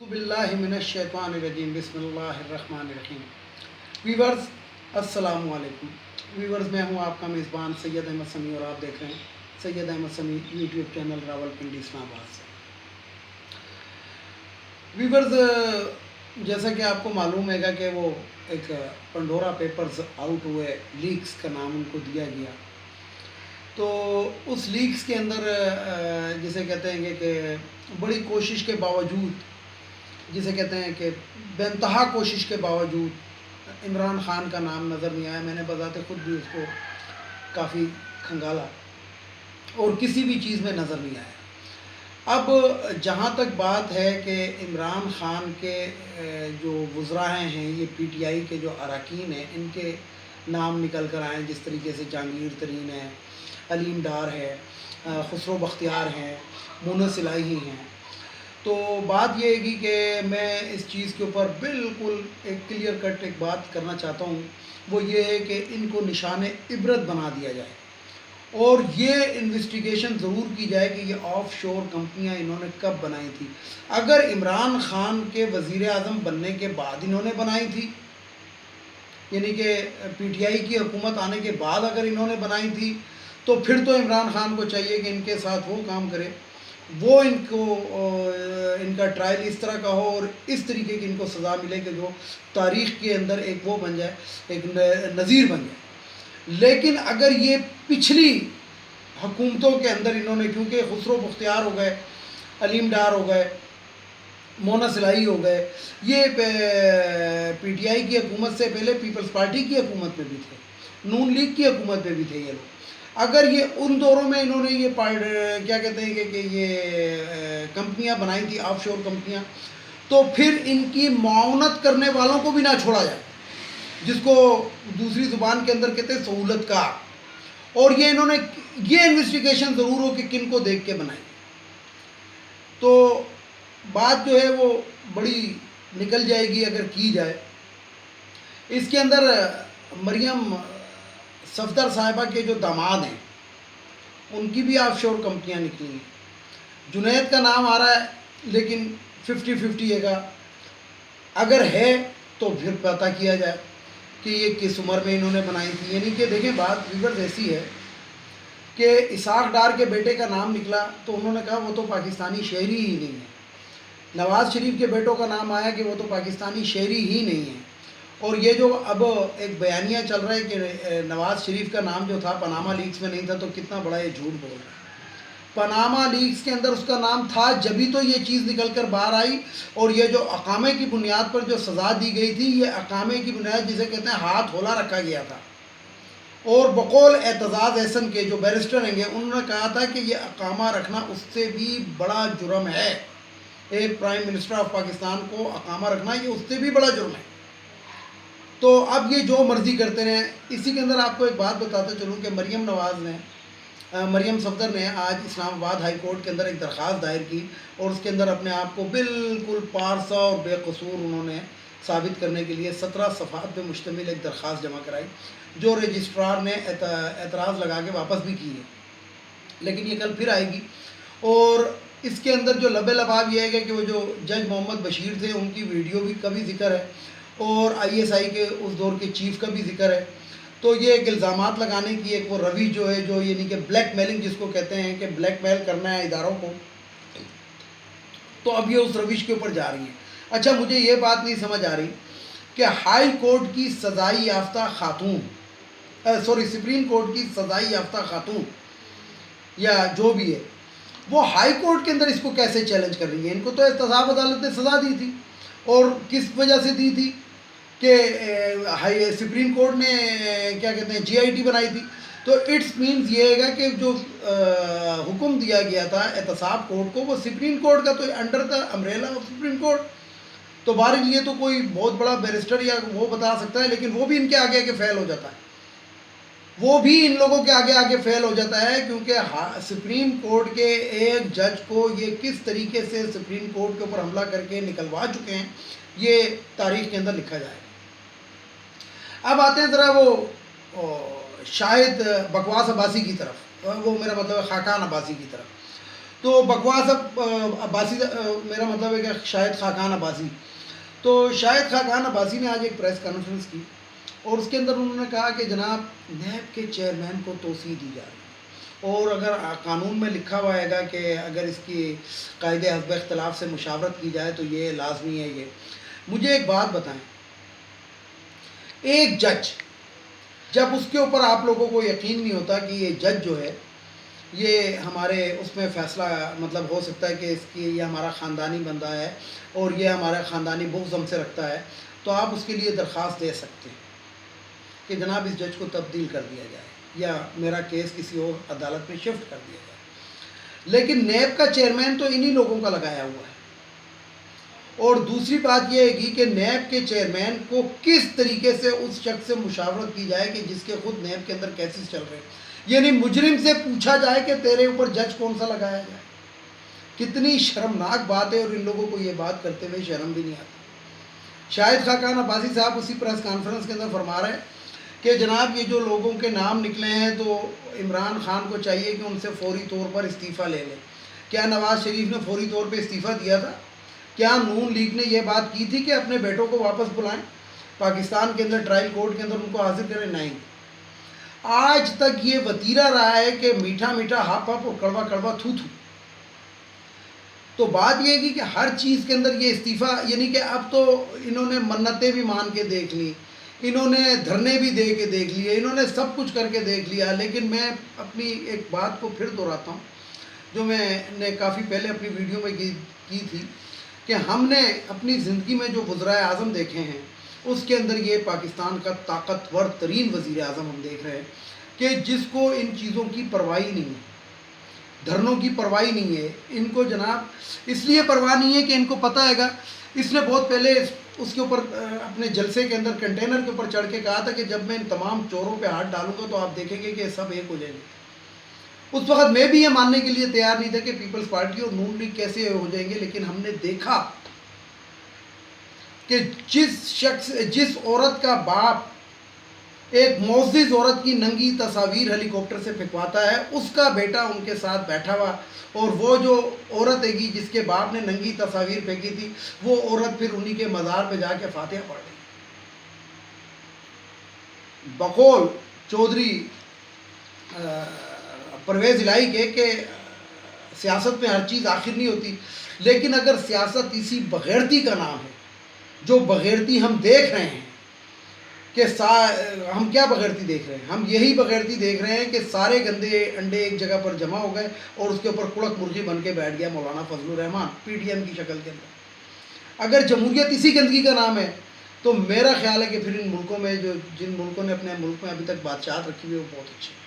باللہ من الشیطان الرجیم بسم اللہ الرحمن الرحیم۔ ویورز السلام علیکم۔ ویورز میں ہوں آپ کا میزبان سید احمد سمیع اور آپ دیکھ رہے ہیں سید احمد سمیع یوٹیوب چینل راولپنڈی اسلام آباد سے۔ ویورز جیسا کہ آپ کو معلوم ہے گا کہ وہ ایک پنڈورا پیپرز آؤٹ ہوئے، لیکس کا نام ان کو دیا گیا، تو اس لیکس کے اندر جسے کہتے ہیں کہ بڑی کوشش کے باوجود، جسے کہتے ہیں کہ بے انتہا کوشش کے باوجود عمران خان کا نام نظر نہیں آیا۔ میں نے بذات خود بھی اس کو کافی کھنگالا اور کسی بھی چیز میں نظر نہیں آیا۔ اب جہاں تک بات ہے کہ عمران خان کے جو وزراء ہیں، یہ پی ٹی آئی کے جو اراکین ہیں، ان کے نام نکل کر آئیں، جس طریقے سے جہانگیر ترین ہے، علیم ڈار ہے، خسرو بختیار ہیں، مونس الہی ہیں، تو بات یہ ہے کہ میں اس چیز کے اوپر بالکل ایک کلیئر کٹ ایک بات کرنا چاہتا ہوں، وہ یہ ہے کہ ان کو نشان عبرت بنا دیا جائے اور یہ انویسٹیگیشن ضرور کی جائے کہ یہ آف شور کمپنیاں انہوں نے کب بنائی تھی۔ اگر عمران خان کے وزیر اعظم بننے کے بعد انہوں نے بنائی تھی، یعنی کہ پی ٹی آئی کی حکومت آنے کے بعد اگر انہوں نے بنائی تھی، تو پھر تو عمران خان کو چاہیے کہ ان کے ساتھ وہ کام کرے، وہ ان کا ٹرائل اس طرح کا ہو اور اس طریقے کی ان کو سزا ملے کہ جو تاریخ کے اندر ایک وہ بن جائے، ایک نظیر بن جائے۔ لیکن اگر یہ پچھلی حکومتوں کے اندر انہوں نے، کیونکہ خسرو بختیار ہو گئے، علیم ڈار ہو گئے، مونس الہی ہو گئے، یہ پی ٹی آئی کی حکومت سے پہلے پیپلز پارٹی کی حکومت میں بھی تھے، نون لیگ کی حکومت میں بھی تھے یہ لوگ۔ اگر یہ ان دوروں میں انہوں نے یہ کیا کہتے ہیں کہ یہ کمپنیاں بنائی تھی، آف شور کمپنیاں، تو پھر ان کی معاونت کرنے والوں کو بھی نہ چھوڑا جائے، جس کو دوسری زبان کے اندر کہتے ہیں سہولت کار، اور یہ انہوں نے یہ انویسٹیگیشن ضرور ہو کہ کن کو دیکھ کے بنائی۔ تو بات جو ہے وہ بڑی نکل جائے گی اگر کی جائے۔ اس کے اندر مریم صفدر صاحبہ کے جو داماد ہیں، ان کی بھی آف شور کمپنیاں نکلی ہیں۔ جنید کا نام آ رہا ہے لیکن 50-50 ہے گا، اگر ہے تو پھر پتہ کیا جائے کہ یہ کس عمر میں انہوں نے بنائی تھی۔ یعنی کہ دیکھیں بات ویورز ایسی ہے کہ اسحاق ڈار کے بیٹے کا نام نکلا تو انہوں نے کہا وہ تو پاکستانی شہری ہی نہیں ہے۔ نواز شریف کے بیٹوں کا نام آیا کہ وہ تو پاکستانی شہری ہی نہیں ہے۔ اور یہ جو اب ایک بیانیہ چل رہا ہے کہ نواز شریف کا نام جو تھا پاناما لیکس میں نہیں تھا، تو کتنا بڑا یہ جھوٹ بول رہا ہے۔ پاناما لیکس کے اندر اس کا نام تھا، جبھی تو یہ چیز نکل کر باہر آئی، اور یہ جو اقامے کی بنیاد پر جو سزا دی گئی تھی، یہ اقامے کی بنیاد جسے کہتے ہیں ہاتھ ہولا رکھا گیا تھا، اور بقول اعتزاز احسن کے جو بیرسٹر ہیں گے، انہوں نے کہا تھا کہ یہ اقامہ رکھنا اس سے بھی بڑا جرم ہے، ایک پرائم منسٹر آف پاکستان کو اقامہ رکھنا یہ اس سے بھی بڑا جرم ہے۔ تو اب یہ جو مرضی کرتے رہیں۔ اسی کے اندر آپ کو ایک بات بتاتا چلوں کہ مریم صفدر نے آج اسلام آباد ہائی کورٹ کے اندر ایک درخواست دائر کی، اور اس کے اندر اپنے آپ کو بالکل پارسا اور بے قصور انہوں نے ثابت کرنے کے لیے 17 صفحات پہ مشتمل ایک درخواست جمع کرائی، جو رجسٹرار نے اعتراض لگا کے واپس بھی کی ہے، لیکن یہ کل پھر آئے گی۔ اور اس کے اندر جو لب لباب یہ ہے کہ وہ جو جج محمد بشیر تھے، ان کی ویڈیو بھی کا بھی ذکر ہے، اور آئی ایس آئی کے اس دور کے چیف کا بھی ذکر ہے۔ تو یہ ایک الزامات لگانے کی ایک وہ روش جو ہے، جو یعنی کہ بلیک میلنگ جس کو کہتے ہیں کہ بلیک میل کرنا ہے اداروں کو، تو اب یہ اس روش کے اوپر جا رہی ہیں۔ اچھا، مجھے یہ بات نہیں سمجھ آ رہی کہ ہائی کورٹ کی سزائی یافتہ خاتون، سپریم کورٹ کی سزائی یافتہ خاتون یا جو بھی ہے، وہ ہائی کورٹ کے اندر اس کو کیسے چیلنج کر رہی ہے؟ ان کو تو احتساب عدالت نے سزا دی تھی، اور کس وجہ سے دی تھی کہ سپریم کورٹ نے کیا کہتے ہیں جی آئی ٹی بنائی تھی۔ تو اٹس مینز یہ ہے گا کہ جو حکم دیا گیا تھا احتساب کورٹ کو، وہ سپریم کورٹ کا تو انڈر تھا، امبریلا آف سپریم کورٹ۔ تو بہرحال یہ تو کوئی بہت بڑا بیرسٹر یا وہ بتا سکتا ہے، لیکن وہ بھی ان کے آگے آگے فیل ہو جاتا ہے، وہ بھی ان لوگوں کے آگے آگے فیل ہو جاتا ہے، کیونکہ سپریم کورٹ کے ایک جج کو یہ کس طریقے سے سپریم کورٹ کے اوپر حملہ کر کے نکلوا چکے ہیں، یہ تاریخ کے اندر لکھا جائے گا۔ اب آتے ہیں ذرا وہ شاہد بکواس عباسی کی طرف، وہ میرا مطلب ہے خاقان عباسی کی طرف۔ تو بکواس عباسی میرا مطلب ہے کہ شاہد خاقان عباسی، تو شاہد خاقان عباسی نے آج ایک پریس کانفرنس کی اور اس کے اندر انہوں نے کہا کہ جناب نیب کے چیئرمین کو توسیع دی جا رہی ہے، اور اگر قانون میں لکھا ہوا ہے گا کہ اگر اس کی قاعدے حسب اختلاف سے مشاورت کی جائے تو یہ لازمی ہے۔ یہ مجھے ایک بات بتائیں، ایک جج جب اس کے اوپر آپ لوگوں کو یقین نہیں ہوتا کہ یہ جج جو ہے یہ ہمارے اس میں فیصلہ مطلب ہو سکتا ہے کہ اس کی یہ ہمارا خاندانی بندہ ہے اور یہ ہمارا خاندانی بغض ہم سے رکھتا ہے، تو آپ اس کے لیے درخواست دے سکتے ہیں کہ جناب اس جج کو تبدیل کر دیا جائے یا میرا کیس کسی اور عدالت میں شفٹ کر دیا جائے۔ لیکن نیب کا چیئرمین تو انہی لوگوں کا لگایا ہوا ہے، اور دوسری بات یہ ہے کہ نیب کے چیئرمین کو کس طریقے سے اس شخص سے مشاورت کی جائے کہ جس کے خود نیب کے اندر کیسز چل رہے ہیں، یعنی مجرم سے پوچھا جائے کہ تیرے اوپر جج کون سا لگایا جائے۔ کتنی شرمناک بات ہے، اور ان لوگوں کو یہ بات کرتے ہوئے شرم بھی نہیں آتی۔ شاہد خاقان عباسی صاحب اسی پریس کانفرنس کے اندر فرما رہے ہیں کہ جناب یہ جو لوگوں کے نام نکلے ہیں تو عمران خان کو چاہیے کہ ان سے فوری طور پر استعفیٰ لے لیں۔ کیا نواز شریف نے فوری طور پہ استعفیٰ دیا تھا؟ کیا نون لیگ نے یہ بات کی تھی کہ اپنے بیٹوں کو واپس بلائیں، پاکستان کے اندر ٹرائل کورٹ کے اندر ان کو حاضر کریں؟ نہیں۔ آج تک یہ وتیرہ رہا ہے کہ میٹھا میٹھا ہپ ہپ اور کڑوا کڑوا تھو تھو۔ تو بات یہ ہے کہ ہر چیز کے اندر یہ استعفیٰ، یعنی کہ اب تو انہوں نے منتیں بھی مان کے دیکھ لی، انہوں نے دھرنے بھی دے کے دیکھ لیے، انہوں نے سب کچھ کر کے دیکھ لیا، لیکن میں اپنی ایک بات کو پھر دہراتا ہوں جو میں نے کافی پہلے اپنی ویڈیو میں کی تھی کہ ہم نے اپنی زندگی میں جو وزرائے اعظم دیکھے ہیں اس کے اندر یہ پاکستان کا طاقتور ترین وزیر اعظم ہم دیکھ رہے ہیں کہ جس کو ان چیزوں کی پرواہ نہیں ہے، دھرنوں کی پرواہ نہیں ہے ان کو جناب، اس لیے پرواہ نہیں ہے کہ ان کو پتہ ہے گا، اس نے بہت پہلے اس کے اوپر اپنے جلسے کے اندر کنٹینر کے اوپر چڑھ کے کہا تھا کہ جب میں ان تمام چوروں پہ ہاتھ ڈالوں گا تو آپ دیکھیں گے کہ سب ایک ہو جائیں گے۔ اس وقت میں بھی یہ ماننے کے لیے تیار نہیں تھا کہ پیپلز پارٹی اور نون لیگ کیسے ہو جائیں گے، لیکن ہم نے دیکھا کہ جس عورت کا باپ ایک معزز عورت کی ننگی تصاویر ہیلی کاپٹر سے پھینکواتا ہے، اس کا بیٹا ان کے ساتھ بیٹھا ہوا، اور وہ جو عورت ہے گی جس کے باپ نے ننگی تصاویر پھینکی تھی وہ عورت پھر انہی کے مزار پہ جا کے فاتحہ پڑھ رہی۔ بقول چودھری پرویز الہی کے کہ سیاست میں ہر چیز آخر نہیں ہوتی، لیکن اگر سیاست اسی بغیرتی کا نام ہے، جو بغیرتی ہم دیکھ رہے ہیں کہ ہم کیا بغیرتی دیکھ رہے ہیں؟ ہم یہی بغیرتی دیکھ رہے ہیں کہ سارے گندے انڈے ایک جگہ پر جمع ہو گئے اور اس کے اوپر کڑک مرغی بن کے بیٹھ گیا مولانا فضل الرحمان پی ٹی ایم کی شکل کے اندر۔ اگر جمہوریت اسی گندگی کا نام ہے تو میرا خیال ہے کہ پھر ان ملکوں میں جن ملکوں نے اپنے ملک میں ابھی تک بادشاہت رکھی ہوئی ہے وہ بہت اچھے ہیں۔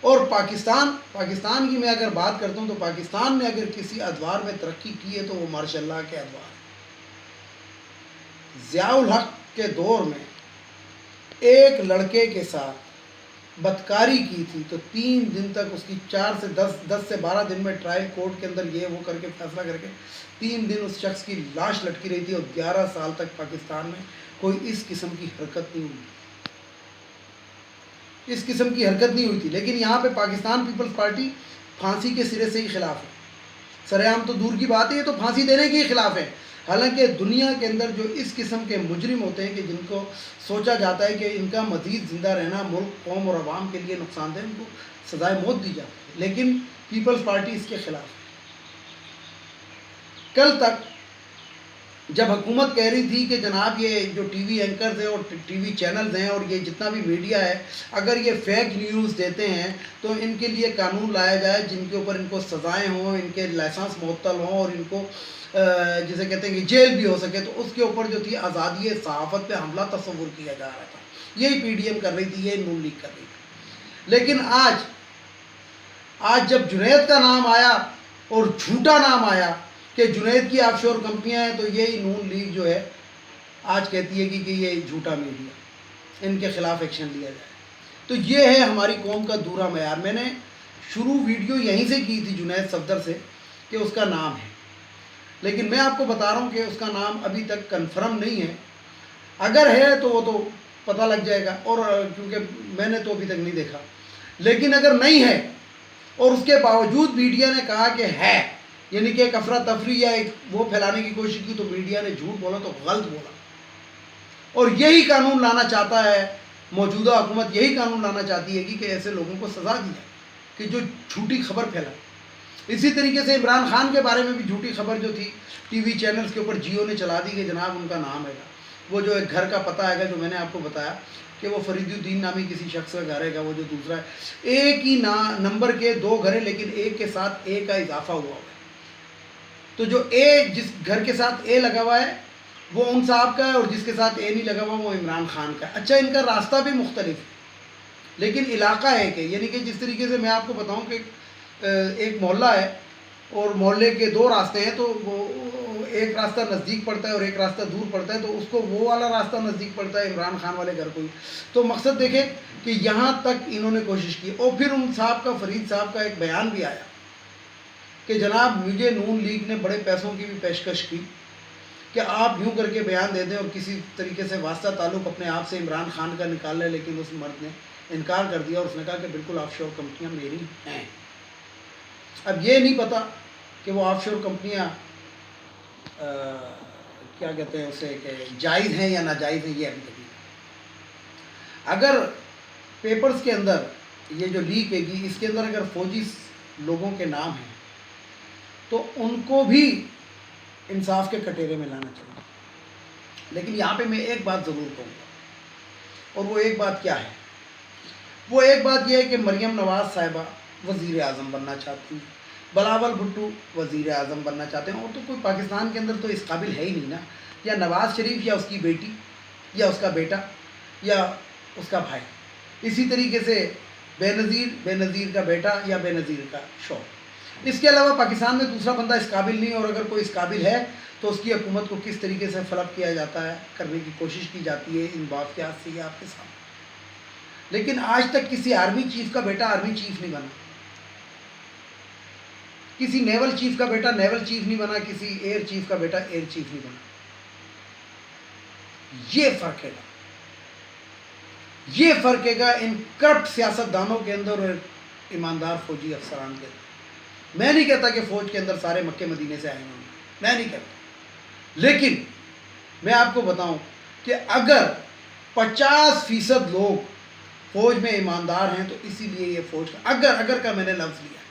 اور پاکستان کی میں اگر بات کرتا ہوں تو پاکستان نے اگر کسی ادوار میں ترقی کی ہے تو وہ ماشاء اللہ کے ادوار ہیں۔ ضیاء الحق کے دور میں ایک لڑکے کے ساتھ بدکاری کی تھی تو 3 دن تک اس کی 4 سے 10 سے 12 دن میں ٹرائل کورٹ کے اندر یہ وہ کر کے فیصلہ کر کے 3 دن اس شخص کی لاش لٹکی رہی تھی، اور 11 سال تک پاکستان میں کوئی اس قسم کی حرکت نہیں ہوئی تھی۔ لیکن یہاں پہ پاکستان پیپلز پارٹی پھانسی کے سرے سے ہی خلاف ہے، سر عام تو دور کی بات ہے، یہ تو پھانسی دینے کے ہی خلاف ہے۔ حالانکہ دنیا کے اندر جو اس قسم کے مجرم ہوتے ہیں کہ جن کو سوچا جاتا ہے کہ ان کا مزید زندہ رہنا ملک، قوم اور عوام کے لیے نقصان دہ، ان کو سزائے موت دی جاتی ہے، لیکن پیپلز پارٹی اس کے خلاف ہے۔ کل تک جب حکومت کہہ رہی تھی کہ جناب یہ جو ٹی وی اینکرز ہیں اور ٹی وی چینلز ہیں اور یہ جتنا بھی میڈیا ہے اگر یہ فیک نیوز دیتے ہیں تو ان کے لیے قانون لایا جائے جن کے اوپر ان کو سزائیں ہوں، ان کے لائسنس معطل ہوں اور ان کو جسے کہتے ہیں کہ جیل بھی ہو سکے، تو اس کے اوپر جو تھی آزادی صحافت پہ حملہ تصور کیا جا رہا تھا۔ یہی پی ڈی ایم کر رہی تھی، یہی نون لیگ کر رہی تھی۔ لیکن آج جب جنید کا نام آیا اور جھوٹا نام آیا کہ جنید کی آف شور کمپنیاں ہیں، تو یہی نون لیگ جو ہے آج کہتی ہے کہ یہ جھوٹا میڈیا، ان کے خلاف ایکشن لیا جائے۔ تو یہ ہے ہماری قوم کا دورہ معیار۔ میں نے شروع ویڈیو یہیں سے کی تھی جنید صفدر سے کہ اس کا نام ہے، لیکن میں آپ کو بتا رہا ہوں کہ اس کا نام ابھی تک کنفرم نہیں ہے، اگر ہے تو وہ تو پتہ لگ جائے گا، اور کیونکہ میں نے تو ابھی تک نہیں دیکھا، لیکن اگر نہیں ہے اور اس کے باوجود میڈیا نے کہا کہ ہے، یعنی کہ ایک افراتفری یا ایک وہ پھیلانے کی کوشش کی، تو میڈیا نے جھوٹ بولا تو غلط بولا. اور یہی قانون لانا چاہتا ہے موجودہ حکومت، یہی قانون لانا چاہتی ہے کہ ایسے لوگوں کو سزا دی جائے کہ جو جھوٹی خبر پھیلائے. اسی طریقے سے عمران خان کے بارے میں بھی جھوٹی خبر جو تھی ٹی وی چینلز کے اوپر جیو نے چلا دی کہ جناب ان کا نام ہے گا، وہ جو ایک گھر کا پتہ ہے گا جو میں نے آپ کو بتایا کہ وہ فرید الدین نامی کسی شخص کا گھر ہے گا، وہ جو دوسرا ہے، ایک ہی نمبر کے 2 گھر ہیں لیکن ایک کے ساتھ اے کا اضافہ ہوا ہے. تو جو اے جس گھر کے ساتھ اے لگا ہوا ہے وہ ان صاحب کا ہے، اور جس کے ساتھ اے نہیں لگا ہوا وہ عمران خان کا ہے. اچھا، ان کا راستہ بھی مختلف ہے لیکن علاقہ ایک ہے. یعنی کہ جس طریقے سے میں آپ کو بتاؤں کہ ایک محلہ ہے اور محلے کے 2 راستے ہیں، تو وہ ایک راستہ نزدیک پڑتا ہے اور ایک راستہ دور پڑتا ہے، تو اس کو وہ والا راستہ نزدیک پڑتا ہے عمران خان والے گھر کو ہی. تو مقصد دیکھیں کہ یہاں تک انہوں نے کوشش کی. اور پھر ان صاحب کا، فرید صاحب کا ایک بیان بھی آیا کہ جناب مجھے نون لیگ نے بڑے پیسوں کی بھی پیشکش کی کہ آپ یوں کر کے بیان دے دیں اور کسی طریقے سے واسطہ تعلق اپنے آپ سے عمران خان کا نکال لیں، لیکن اس مرد نے انکار کر دیا اور اس نے کہا کہ بالکل آف شور کمپنیاں میری ہیں. اب یہ نہیں پتا کہ وہ آف شور کمپنیاں کیا کہتے ہیں اسے، کہ جائز ہیں یا ناجائز ہیں، یہ ابھی تک نہیں. اگر پیپرز کے اندر یہ جو لیک ہے گی، اس کے اندر اگر فوجی لوگوں کے نام ہیں تو ان کو بھی انصاف کے کٹہرے میں لانا چاہیے. لیکن یہاں پہ میں ایک بات ضرور کہوں گا، اور وہ ایک بات کیا ہے؟ وہ ایک بات یہ ہے کہ مریم نواز صاحبہ وزیر اعظم بننا چاہتی ہیں، بلاول بھٹو وزیر اعظم بننا چاہتے ہیں، اور تو کوئی پاکستان کے اندر تو اس قابل ہے ہی نہیں نا. یا نواز شریف، یا اس کی بیٹی، یا اس کا بیٹا، یا اس کا بھائی. اسی طریقے سے بے نظیر کا بیٹا یا بے نظیر کا شوہر. اس کے علاوہ پاکستان میں دوسرا بندہ اس قابل نہیں. اور اگر کوئی اس قابل ہے تو اس کی حکومت کو کس طریقے سے فلپ کیا جاتا ہے، کرنے کی کوشش کی جاتی ہے، ان واقعات سے یہ آپ کے سامنے. لیکن آج تک کسی آرمی چیف کا بیٹا آرمی چیف نہیں بنا، کسی نیول چیف کا بیٹا نیول چیف نہیں بنا، کسی ایئر چیف کا بیٹا ایئر چیف نہیں بنا. یہ فرق ہے گا، یہ فرق ہے گا ان کرپٹ سیاست دانوں کے اندر اور ایماندار فوجی افسران کے اندر. میں نہیں کہتا کہ فوج کے اندر سارے مکے مدینے سے آئے ہوں گے، میں نہیں کہتا، لیکن میں آپ کو بتاؤں کہ اگر 50% لوگ فوج میں ایماندار ہیں تو اسی لیے یہ فوج کا اگر کا میں نے لفظ لیا،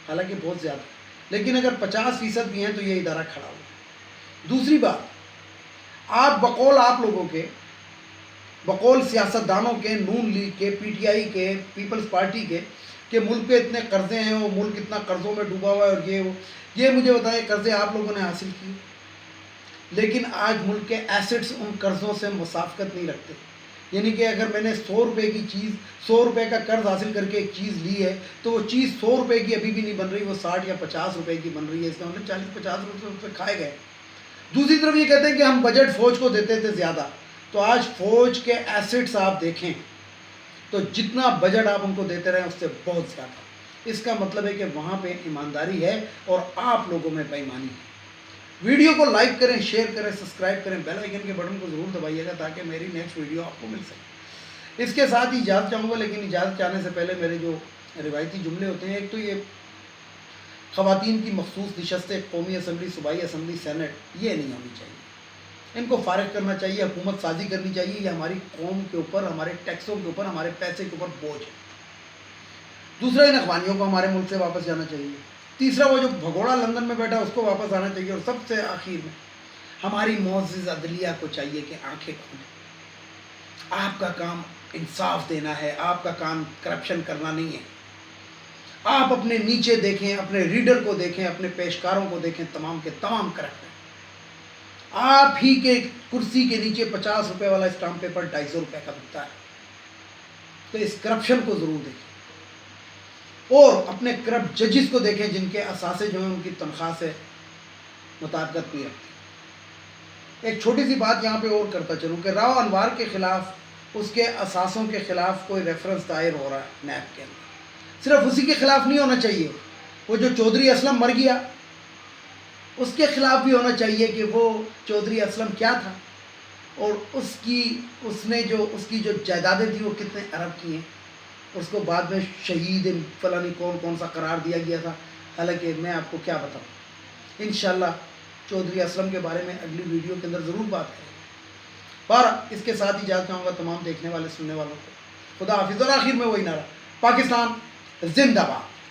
حالانکہ بہت زیادہ، لیکن اگر 50% بھی ہیں تو یہ ادارہ کھڑا ہوا. دوسری بات، آپ لوگوں کے بقول سیاست دانوں کے، نون لیگ کے، پی ٹی آئی کے، پیپلز پارٹی کے، کہ ملک پہ اتنے قرضے ہیں اور ملک اتنا قرضوں میں ڈوبا ہوا ہے، اور یہ مجھے بتائیں قرضے آپ لوگوں نے حاصل کیے، لیکن آج ملک کے ایسٹس ان قرضوں سے مسافقت نہیں رکھتے. یعنی کہ اگر میں نے 100 روپے کی چیز، 100 روپے کا قرض حاصل کر کے ایک چیز لی ہے تو وہ چیز 100 روپے کی ابھی بھی نہیں بن رہی، وہ 60 یا 50 روپے کی بن رہی ہے. اس کا مطلب 40-50 روپے کھائے گئے. دوسری طرف یہ کہتے ہیں کہ ہم بجٹ فوج کو دیتے تھے زیادہ. تو آج فوج کے ایسٹس آپ دیکھیں تو جتنا بجٹ آپ ان کو دیتے رہے اس سے بہت زیادہ. اس کا مطلب ہے کہ وہاں پہ ایمانداری ہے اور آپ لوگوں میں بے ایمانی ہے. ویڈیو کو لائک کریں، شیئر کریں، سبسکرائب کریں، بیل آئیکن کے بٹن کو ضرور دبائیے گا تاکہ میری نیکسٹ ویڈیو آپ کو مل سکے. اس کے ساتھ ہی اجازت چاہوں گا، لیکن اجازت چاہنے سے پہلے میرے جو روایتی جملے ہوتے ہیں، ایک تو یہ خواتین کی مخصوص نشستیں، قومی اسمبلی، صوبائی اسمبلی، سینٹ، یہ نہیں ہونی چاہیے. ان کو فارغ کرنا چاہیے، حکومت سازی کرنی چاہیے. یہ ہماری قوم کے اوپر، ہمارے ٹیکسوں کے اوپر، ہمارے پیسے کے اوپر بوجھ ہے. دوسرا، ان اخوانیوں کو ہمارے ملک سے واپس جانا چاہیے. تیسرا، وہ جو بھگوڑا لندن میں بیٹھا اس کو واپس آنا چاہیے. اور سب سے آخر میں ہماری معزز عدلیہ کو چاہیے کہ آنکھیں کھولیں. آپ کا کام انصاف دینا ہے، آپ کا کام کرپشن کرنا نہیں ہے. آپ اپنے نیچے دیکھیں، اپنے ریڈر کو دیکھیں، اپنے پیشکاروں کو دیکھیں، تمام کے تمام کرپٹ ہیں. آپ ہی کے کرسی کے نیچے 50 روپے والا اسٹامپ پیپر 250 روپے کا بکتا ہے. تو اس کرپشن کو ضرور دیکھیں، اور اپنے کرپٹ ججز کو دیکھیں جن کے اثاثے جو ہیں ان کی تنخواہ سے مطابقت نہیں رکھتی. ایک چھوٹی سی بات یہاں پہ اور کرتا چلوں کہ راؤ انوار کے خلاف، اس کے اثاثوں کے خلاف کوئی ریفرنس دائر ہو رہا ہے نیب کے اندر. صرف اسی کے خلاف نہیں ہونا چاہیے، وہ جو چودھری اسلم مر گیا اس کے خلاف بھی ہونا چاہیے کہ وہ چودھری اسلم کیا تھا، اور اس کی جو جائیدادیں تھیں وہ کتنے ارب کی ہیں. اس کو بعد میں شہید فلانی کون سا قرار دیا گیا تھا، حالانکہ میں آپ کو کیا بتاؤں۔ انشاءاللہ چودھری اسلم کے بارے میں اگلی ویڈیو کے اندر ضرور بات کریں۔ بہرحال اس کے ساتھ ہی اجازت چاہوں گا تمام دیکھنے والے سننے والوں کو۔ خدا حافظ، اور آخر میں وہی نعرہ، پاکستان زندہ باد۔